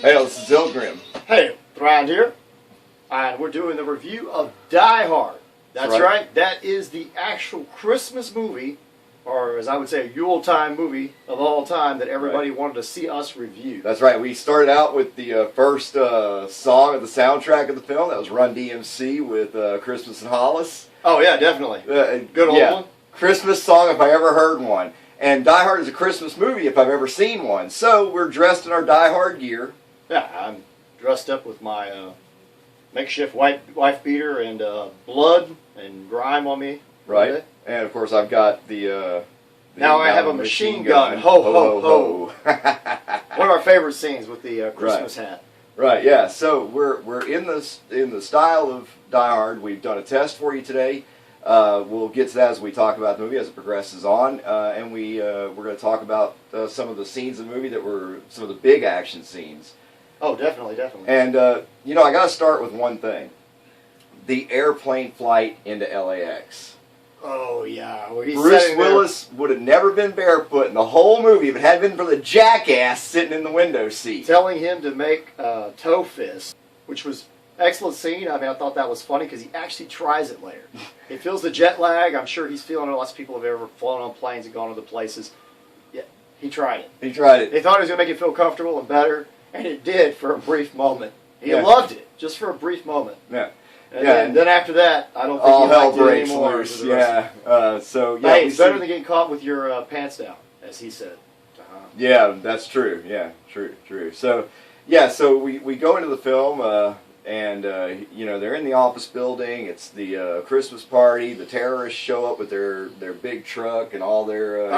Hey, this is Eldgrim. Hey, Thrand here, and we're doing the review of Die Hard. That's right. That is the actual Christmas movie, or as I would say, a Yuletide movie of all time that everybody wanted to see us review. That's right. We started out with the first song of the soundtrack of the film. That was Run DMC with Christmas in Hollis. Oh, yeah, definitely. Good old one. Christmas song if I ever heard one. And Die Hard is a Christmas movie if I've ever seen one. So we're dressed in our Die Hard gear. Yeah, I'm dressed up with my makeshift wife beater and blood and grime on me. Right. And of course I've got the now I have a machine gun. Ho, ho, ho. One of our favorite scenes with the Christmas hat. Right, yeah. So we're in the style of Die Hard. We've done a test for you today. We'll get to that as we talk about the movie as it progresses on, and we're going to talk about some of the scenes in the movie that were some of the big action scenes. Oh, definitely, definitely. And you know, I got to start with one thing: the airplane flight into LAX. Oh yeah, Bruce Willis would have never been barefoot in the whole movie if it hadn't been for the jackass sitting in the window seat, telling him to make toe fist, which was excellent scene. I mean, I thought that was funny because he actually tries it later. He feels the jet lag. I'm sure he's feeling it. Lots of people have ever flown on planes and gone to the places. Yeah, he tried it. He tried it. He thought it was going to make him feel comfortable and better, and it did for a brief moment. He loved it, just for a brief moment. Yeah. And then after that, I don't think all he hell liked it breaks anymore. loose. Yeah. So yeah, hey, it's better than getting caught with your pants down, as he said. Yeah, that's true. Yeah, true. So yeah, so we go into the film. And, you know, they're in the office building. It's the Christmas party. The terrorists show up with their big truck and all their...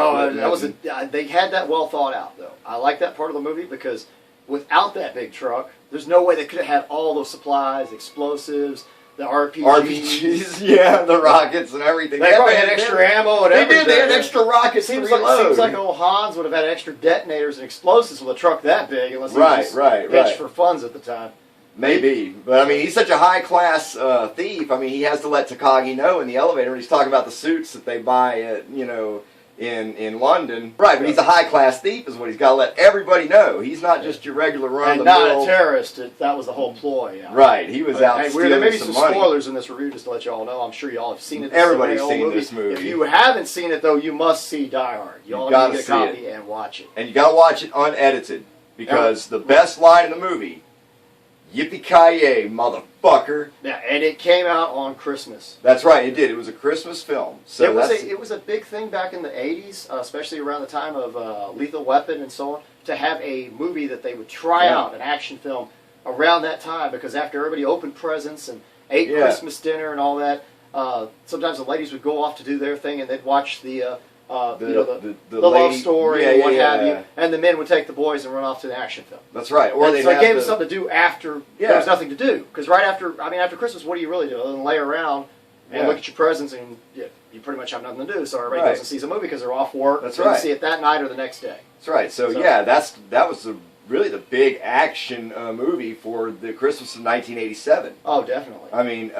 they had that well thought out, though. I like that part of the movie because without that big truck, there's no way they could have had all those supplies, explosives, the RPGs. Yeah, the rockets and everything. They probably had extra ammo and everything. They had extra rockets to reload. Seems like old Hans would have had extra detonators and explosives with a truck that big, unless he was just pitched for funds at the time. Maybe, but I mean, he's such a high-class thief. I mean, he has to let Takagi know in the elevator when he's talking about the suits that they buy at, you know, in London. Right, but he's a high-class thief is what he's got to let everybody know. He's not just your regular run-of-the-mill. And not a terrorist. That was the whole ploy. Yeah. Right, he was out stealing there may be some some money. Spoilers in this review, just to let you all know. I'm sure you all have seen it. Everybody's seen this movie. If you haven't seen it, though, you must see Die Hard. You all need to get a copy and watch it. And you got to watch it unedited, because the best line in the movie... Yippee-ki-yay, motherfucker. Yeah, and it came out on Christmas. That's right, it did. It was a Christmas film. So it was a big thing back in the 80s, especially around the time of Lethal Weapon and so on, to have a movie that they would try out, an action film, around that time, because after everybody opened presents and ate Christmas dinner and all that, sometimes the ladies would go off to do their thing and they'd watch the love story and what have you, and the men would take the boys and run off to the action film. That's right. Or so it gave them something to do after there was nothing to do. Because after Christmas, what do you really do other than lay around and look at your presents and you pretty much have nothing to do. So everybody goes and sees a movie because they're off work. That's right. They see it that night or the next day. That's right. So yeah, that was really the big action movie for the Christmas of 1987. Oh, definitely. I mean,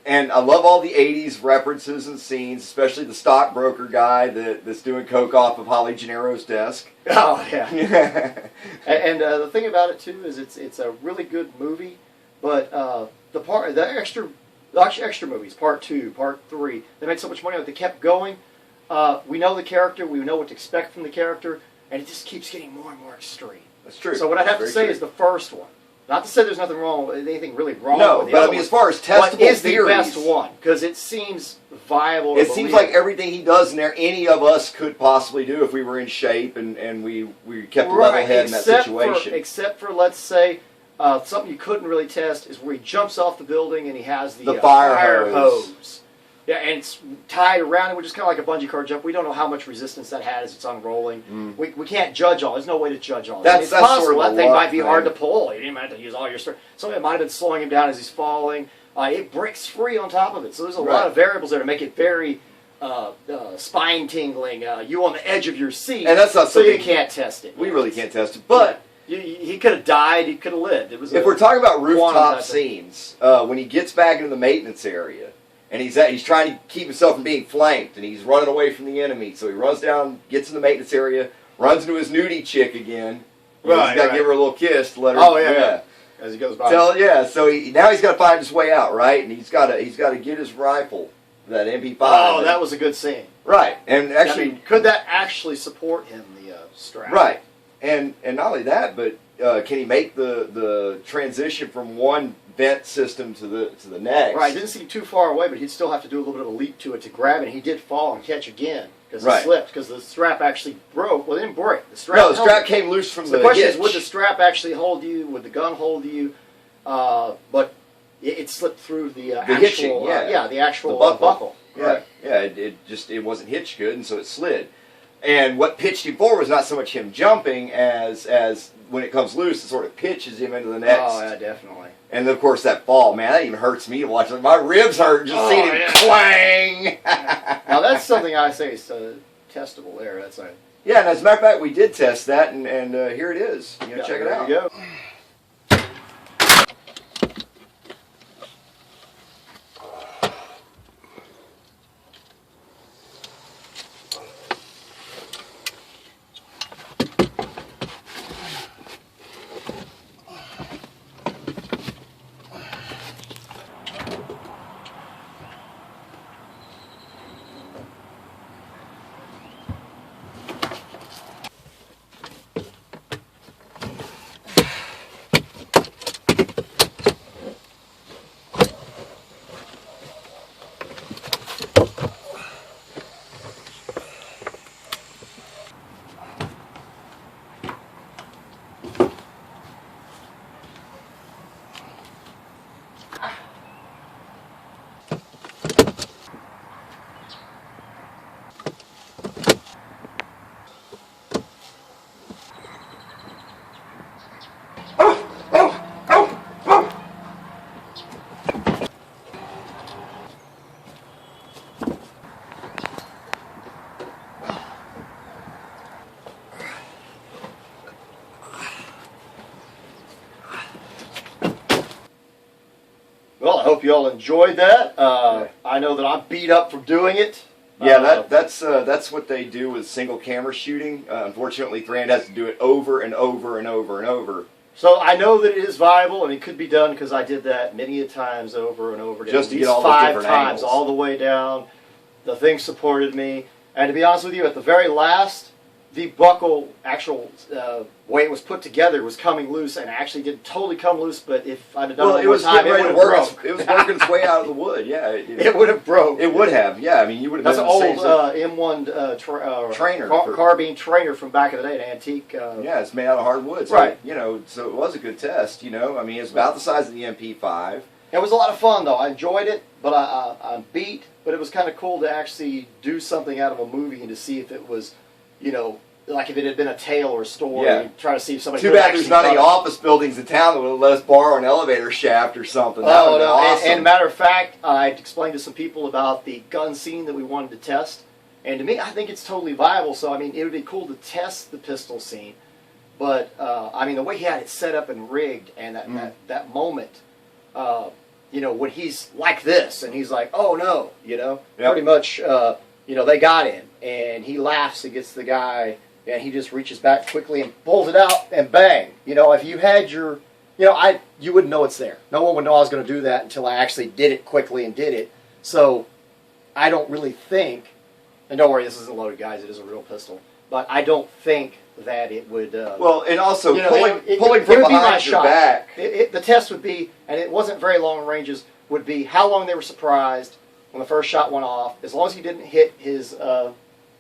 and I love all the 80s references and scenes, especially the stockbroker guy that's doing coke off of Holly Gennaro's desk. Oh, yeah. and the thing about it, too, is it's a really good movie, but the extra movies, part 2, part 3, they made so much money that they kept going. We know the character, we know what to expect from the character, and it just keeps getting more and more extreme. That's true. So what I have to say is the first one. Not to say there's nothing wrong with anything really wrong with the other one. No, but I mean, as far as testable theories, the best one? Because it seems viable. It seems like everything he does in there, any of us could possibly do if we were in shape and we kept a level head in that situation. Except for, let's say, something you couldn't really test is where he jumps off the building and he has the fire hose. Yeah, and it's tied around it, which is kind of like a bungee cord jump. We don't know how much resistance that had as it's unrolling. We can't judge all. There's no way to judge all. It's possible sort of that thing might be hard to pull. You didn't have to use all your strength. Something might have been slowing him down as he's falling. It breaks free on top of it. So there's a lot of variables there to make it very spine tingling. You on the edge of your seat. And that's not so you can't test it. We really can't test it, but. He could have died. He could have lived. If we're talking about rooftop scenes, when he gets back into the maintenance area, and he's trying to keep himself from being flanked, and he's running away from the enemy. So he runs down, gets in the maintenance area, runs into his nudie chick again, He's got to give her a little kiss to let her. Oh yeah. As he goes by. So now he's got to find his way out, right? And he's got to get his rifle, that MP5. Oh, that was a good scene. Right, and actually, I mean, could that actually support him, the strap? Right, and not only that, but can he make the transition from one vent system to the next? Right, didn't seem too far away, but he'd still have to do a little bit of a leap to it to grab it. And he did fall and catch again because he slipped because the strap actually broke. Well, it didn't break. The strap came loose from the question is, would the strap actually hold you? Would the gun hold you? But it slipped through the actual hitching, the actual buckle. Yeah, right. yeah. It wasn't hitched good, and so it slid. And what pitched him forward was not so much him jumping as when it comes loose, it sort of pitches him into the next. Oh yeah, definitely. And of course that fall, man, that even hurts me to watch. My ribs hurt just seeing him clang. Now that's something I say is testable there. That's like. Yeah, and as a matter of fact, we did test that, and here it is. Check it out. There you go. Well, I hope you all enjoyed that. I know that I'm beat up from doing it. Yeah, that's what they do with single camera shooting. Unfortunately, Thrand has to do it over and over and over and over. So I know that it is viable and it could be done because I did that many a times over and over again. Just to get all the different angles. All the way down. The thing supported me. And to be honest with you, at the very last, the buckle, actual way it was put together was coming loose, and actually didn't totally come loose, but if I'd have done it one more time, it would have broke. It was working its way out of the wood, yeah. It would have broke. It would have, yeah. I mean, you would have That's been an old M1 trainer. Carbine trainer from back in the day, an antique. Yeah, it's made out of hardwood. So, right. So it was a good test, I mean, it's about the size of the MP5. It was a lot of fun, though. I enjoyed it, but I'm beat. But it was kind of cool to actually do something out of a movie and to see if it was, like if it had been a tale or a story. Yeah. Try to see if somebody. Too bad there's not any office buildings in town that would let us borrow an elevator shaft or something. That would be awesome. And matter of fact, I explained to some people about the gun scene that we wanted to test, and to me, I think it's totally viable. So I mean, it would be cool to test the pistol scene, but I mean, the way he had it set up and rigged, and that moment. When he's like this, and he's like, "Oh no," pretty much, they got him, and he laughs and gets the guy, and he just reaches back quickly and pulls it out, and bang. If you had your, you wouldn't know it's there. No one would know I was going to do that until I actually did it quickly and did it. So, I don't really think, and don't worry, this isn't loaded, guys. It is a real pistol, but I don't think that it would. Well, and also pulling from behind your back. The test would be, and it wasn't very long ranges, would be how long they were surprised when the first shot went off. As long as he didn't hit his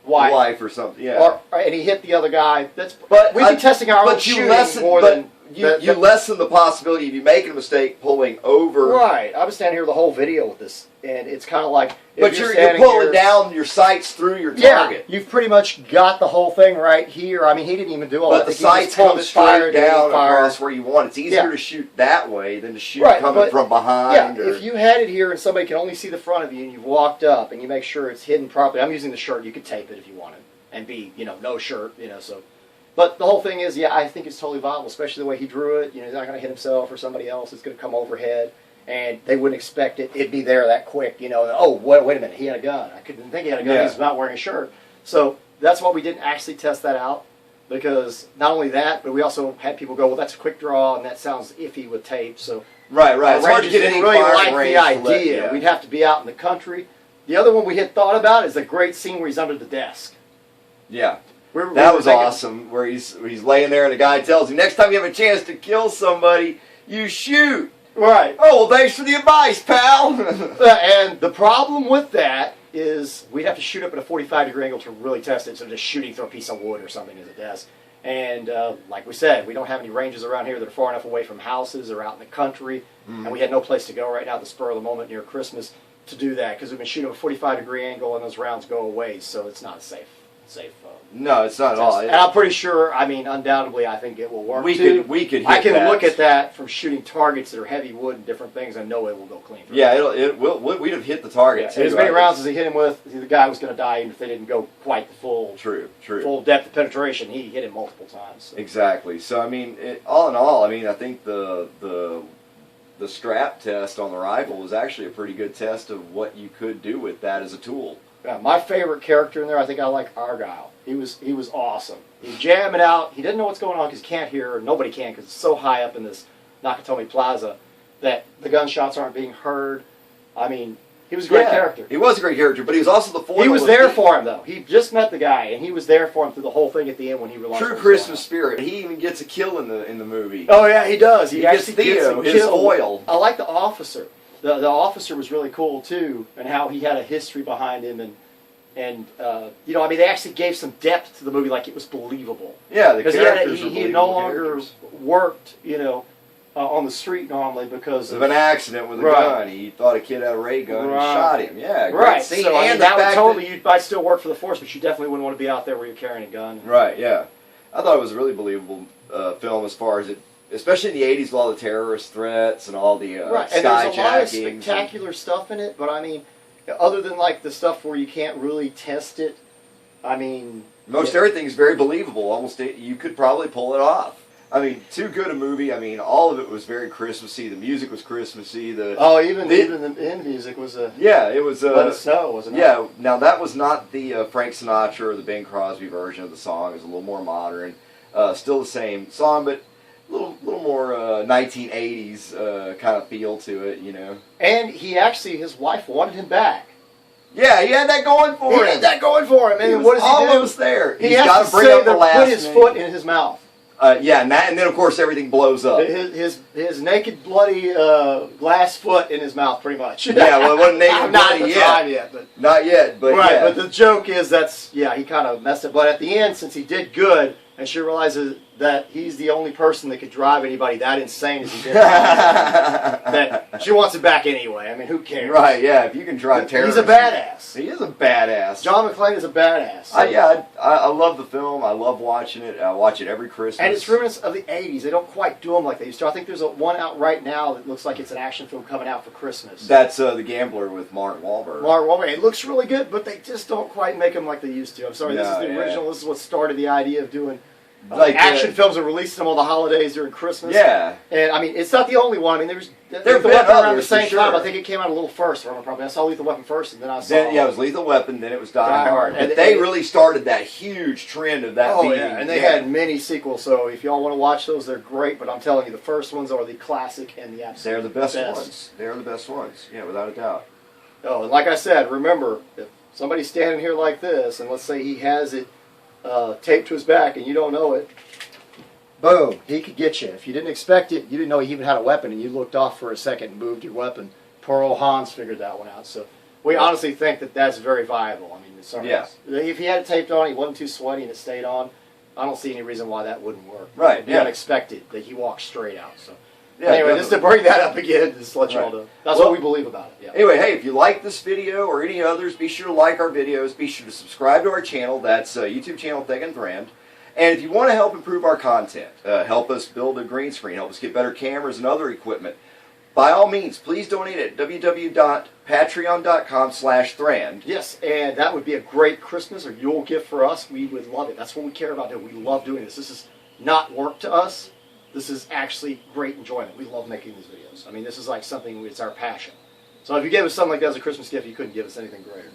wife or something, yeah. And he hit the other guy. We'd be testing our own shooting more than. You lessen the possibility of you making a mistake pulling over. Right. I was standing here the whole video with this, and it's kind of like. But you're pulling down your sights through your target. Yeah, you've pretty much got the whole thing right here. I mean, he didn't even do all that. But the sights come straight down across where you want. It's easier to shoot that way than to shoot coming from behind. Yeah, if you had it here and somebody can only see the front of you, and you've walked up and you make sure it's hidden properly. I'm using the shirt. You could tape it if you wanted, and be no shirt, so. But the whole thing is, I think it's totally viable, especially the way he drew it. He's not going to hit himself or somebody else. It's going to come overhead, and they wouldn't expect it. It'd be there that quick. Oh, wait a minute, he had a gun. I couldn't think he had a gun. He's not wearing a shirt. So that's why we didn't actually test that out. because not only that, but we also had people go, well, that's a quick draw, and that sounds iffy with tape. So Right. It's hard to Rangers get didn't any really firing like range the to let- idea. yeah. We'd have to be out in the country. The other one we had thought about is a great scene where he's under the desk. Yeah. We That were was thinking- awesome, where he's laying there and the guy tells him, next time you have a chance to kill somebody, you shoot. Right. Oh, well, thanks for the advice, pal. And the problem with that is we'd have to shoot up at a 45-degree angle to really test it, so just shooting through a piece of wood or something as a desk. And like we said, we don't have any ranges around here that are far enough away from houses or out in the country, and we had no place to go right now at the spur of the moment near Christmas to do that, because we've been shooting at a 45-degree angle and those rounds go away, so it's not safe. No, it's not at all. And I'm pretty sure, I mean, undoubtedly, I think it will work We too. could hit I can that. look at that from shooting targets that are heavy wood and different things, and know it will go clean. Yeah, we'd have hit the target too. And as many rounds as he hit him with, the guy was going to die even if they didn't go quite the full full depth of penetration. He hit him multiple times. So. Exactly. So I mean, all in all, I mean, I think the strap test on the rifle was actually a pretty good test of what you could do with that as a tool. Yeah, my favorite character in there, I think I like Argyle. He was awesome. He's jamming out. He didn't know what's going on because he can't hear, or nobody can, because it's so high up in this Nakatomi Plaza that the gunshots aren't being heard. I mean, he was a great character. He was a great character, but he was also the foil. He was there for him, though. He just met the guy, and he was there for him through the whole thing at the end when he realized. True Christmas spirit. He even gets a kill in the movie. Oh yeah, he does. He gets Theo, his foil. I like the officer. The officer was really cool too, and how he had a history behind him, and you know, I mean, they actually gave some depth to the movie, like it was believable. Yeah, the because characters he were had no believable longer characters. worked, you know, on the street normally because of an accident with a gun. He thought a kid had a ray gun and shot him. Yeah, great scene. So, I mean, and that the would fact totally, you might still work for the force, but you definitely wouldn't want to be out there where you're carrying a gun. Right. Yeah, I thought it was a really believable film as far as it. Especially in the 80s with all the terrorist threats and all the and there's a lot of skyjacking. spectacular stuff in it, but I mean, other than like the stuff where you can't really test it, I mean... Most everything's very believable. Almost, you could probably pull it off. I mean, too good a movie. I mean, all of it was very Christmassy. The music was Christmassy. Even the end music was a... Yeah, it was... Let It Snow, wasn't it? Yeah, now that was not the Frank Sinatra or the Bing Crosby version of the song. It was a little more modern. Still the same song, but... A little more 1980s kind of feel to it, you know. And his wife wanted him back. Yeah, he had that going for him. He had that going for him. And he what was does he do? almost there. He He's has got to to bring say up the that last put his name. foot in his mouth. Yeah, and then of course everything blows up. His naked, bloody glass foot in his mouth, pretty much. Yeah, well, it wasn't naked not bloody at the time yet, but not yet, but right. yeah. But the joke is he kind of messed it. But at the end, since he did good, and she realizes that he's the only person that could drive anybody that insane as he did, that she wants it back anyway. I mean, who cares? Right? Yeah, if you can drive terrorists, he's a badass. He is a badass. John McClane is a badass. So. I love the film. I love watching it. I watch it every Christmas. And it's reminiscent of the 80s. They don't quite do them like they used to. I think there's one out right now that looks like it's an action film coming out for Christmas. That's The Gambler with Mark Wahlberg. Mark Wahlberg. It looks really good, but they just don't quite make them like they used to. I'm sorry, this is the original. This is what started the idea of doing action films and releasing them on the holidays during Christmas. Yeah. And I mean, it's not the only one. I mean, There've Lethal been Weapon around the others, same for sure. time. I think it came out a little first. I saw Lethal Weapon first, and then I saw... It was Lethal Weapon, then it was Die Hard. And But they really started that huge trend of that being... and they had many sequels, so if y'all want to watch those, they're great, but I'm telling you, the first ones are the classic and the absolute They're the best best ones. They're the best ones, yeah, without a doubt. Oh, and like I said, remember, if somebody's standing here like this, and let's say he has it taped to his back, and you don't know it, boom, he could get you. If you didn't expect it, you didn't know he even had a weapon, and you looked off for a second and moved your weapon. Poor old Hans figured that one out. So we honestly think that that's very viable. I mean, if he had it taped on, he wasn't too sweaty, and it stayed on, I don't see any reason why that wouldn't work. Right, It'd be unexpected that he walked straight out. So anyway, definitely. just to bring that up again, just to let you all know. That's what we believe about it. Yeah. Anyway, hey, if you like this video or any others, be sure to like our videos. Be sure to subscribe to our channel. That's YouTube channel Thrand and Eldgrim. And if you want to help improve our content, help us build a green screen, help us get better cameras and other equipment, by all means, please donate at www.patreon.com/Thrand. Yes, and that would be a great Christmas or Yule gift for us. We would love it. That's what we care about doing. We love doing this. This is not work to us. This is actually great enjoyment. We love making these videos. I mean, this is like something, it's our passion. So if you gave us something like that as a Christmas gift, you couldn't give us anything greater.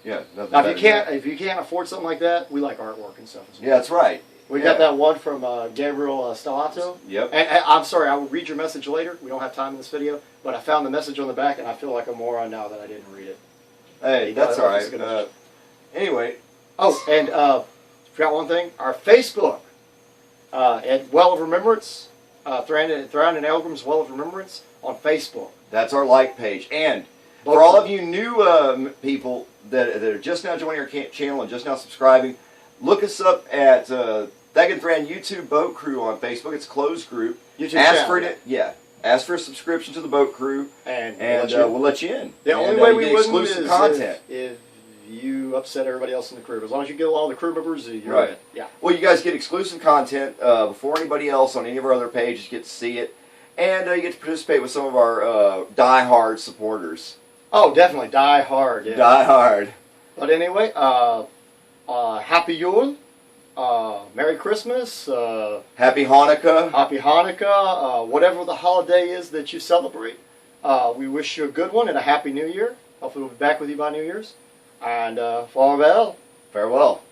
Now, if If you can't afford something like that, we like artwork and stuff as well. Yeah, that's right. We got that one from Gabriel Stellato. Yep. And I'm sorry, I will read your message later. We don't have time in this video, but I found the message on the back, and I feel like a moron now that I didn't read it. Hey, that's all right. Anyway. Oh, and forgot one thing. Our Facebook at Well of Remembrance, Thrand and Eldgrim's Well of Remembrance on Facebook. That's our like page. And for all of you new people that are just now joining our channel and just now subscribing, look us up at Thag and Thrand YouTube Boat Crew on Facebook. It's a closed group. YouTube ask channel, for it. Yeah. Ask for a subscription to the Boat Crew, and we'll let you in. The only way we get wouldn't exclusive is content. if you upset everybody else in the crew. As long as you get all the crew members, you're right. in. Yeah. Well, you guys get exclusive content before anybody else on any of our other pages. You get to see it, and you get to participate with some of our die-hard supporters. Oh, definitely. Die hard. Yeah. Die hard. But anyway, Happy Yule. Merry Christmas. Happy Hanukkah. Happy Hanukkah. Whatever the holiday is that you celebrate. We wish you a good one and a Happy New Year. Hopefully we'll be back with you by New Year's. And farewell. Farewell.